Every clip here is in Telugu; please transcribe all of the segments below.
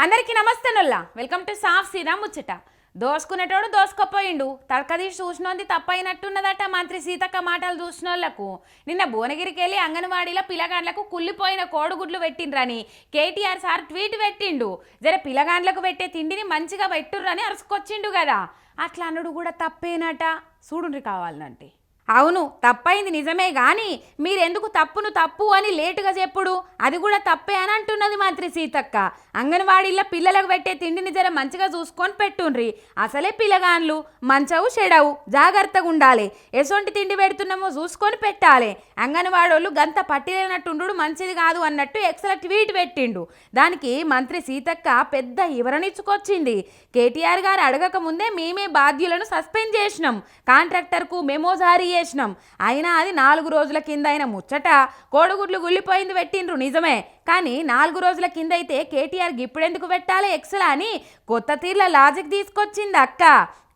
అందరికీ నమస్తే నొల్లా వెల్కమ్ టు సాఫ్ సీదా ముచ్చట. దోసుకునేటోడు దోసుకపోయిండు, తడకదీసి చూసినోంది తప్పైనట్టున్నదట మంత్రి సీతక్క మాటలు చూసినోళ్లకు. నిన్న భువనగిరికి వెళ్ళి అంగన్వాడీలో పిల్లగాండ్లకు కుళ్ళిపోయిన కోడిగుడ్లు పెట్టిండ్రని కేటీఆర్ సార్ ట్వీట్ పెట్టిండు. జర పిల్లగాండ్లకు పెట్టే తిండిని మంచిగా పెట్టుర్రని అరుసుకొచ్చిండు కదా. అట్లా అన్నుడు కూడా తప్పేనట, చూడుండ్రి కావాలంటే. అవును తప్పైంది నిజమే, కానీ మీరెందుకు తప్పును తప్పు అని లేటుగా చెప్పుడు, అది కూడా తప్పే అని అంటున్నది మంత్రి సీతక్క. అంగన్వాడీల్లో పిల్లలకు పెట్టే తిండిని జర మంచిగా చూసుకొని పెట్టుండ్రి. అసలే పిల్లగాన్లు మంచవు చెడవు, జాగ్రత్తగా ఉండాలి. ఎసొంటి తిండి పెడుతున్నామో చూసుకొని పెట్టాలి. అంగన్వాడోళ్ళు గంత పట్టిలేనట్టుండు మంచిది కాదు అన్నట్టు ఎక్సల ట్వీట్ పెట్టిండు. దానికి మంత్రి సీతక్క పెద్ద వివరణిచ్చుకొచ్చింది. కేటీఆర్ గారు అడగక ముందే మేమే బాధ్యులను సస్పెండ్ చేసినాం, కాంట్రాక్టర్కు మెమో జారీ చేసినాం. అయినా అది 4 రోజుల కింద అయిన ముచ్చట. కోడిగుడ్లు గుళ్ళిపోయింది పెట్టిండ్రు నిజమే, కానీ 4 రోజుల కింద అయితే కేటీఆర్ ఇప్పుడెందుకు పెట్టాలి ఎక్సలా అని కొత్త తీర్ల లాజిక్ తీసుకొచ్చింది అక్క.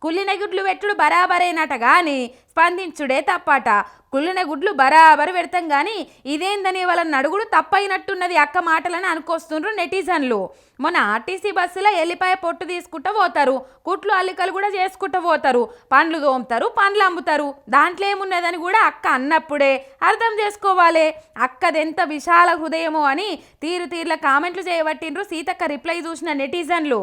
కుళ్ళిన గుడ్లు పెట్టుడు బరాబరేనట కానీ స్పందించుడే తప్పట. కుళ్ళిన గుడ్లు బరాబరు పెడతాం కానీ ఇదేందని వాళ్ళని అడుగుడు తప్పైనట్టున్నది అక్క మాటలని అనుకొస్తుండ్రు నెటిజన్లు. మొన్న ఆర్టీసీ బస్సులో ఎల్లిపాయ పొట్టు తీసుకుంటూ పోతారు, కుట్లు అల్లికలు కూడా చేసుకుంటూ పోతారు, పండ్లు తోముతారు, పండ్లు అమ్ముతారు. దాంట్లో ఏమున్నదని కూడా అక్క అన్నప్పుడే అర్థం చేసుకోవాలి. అక్కదెంత విశాల హృదయమో అని తీరుల కామెంట్లు చేయబట్టిండ్రు సీతక్క రిప్లై చూసిన నెటిజన్లు.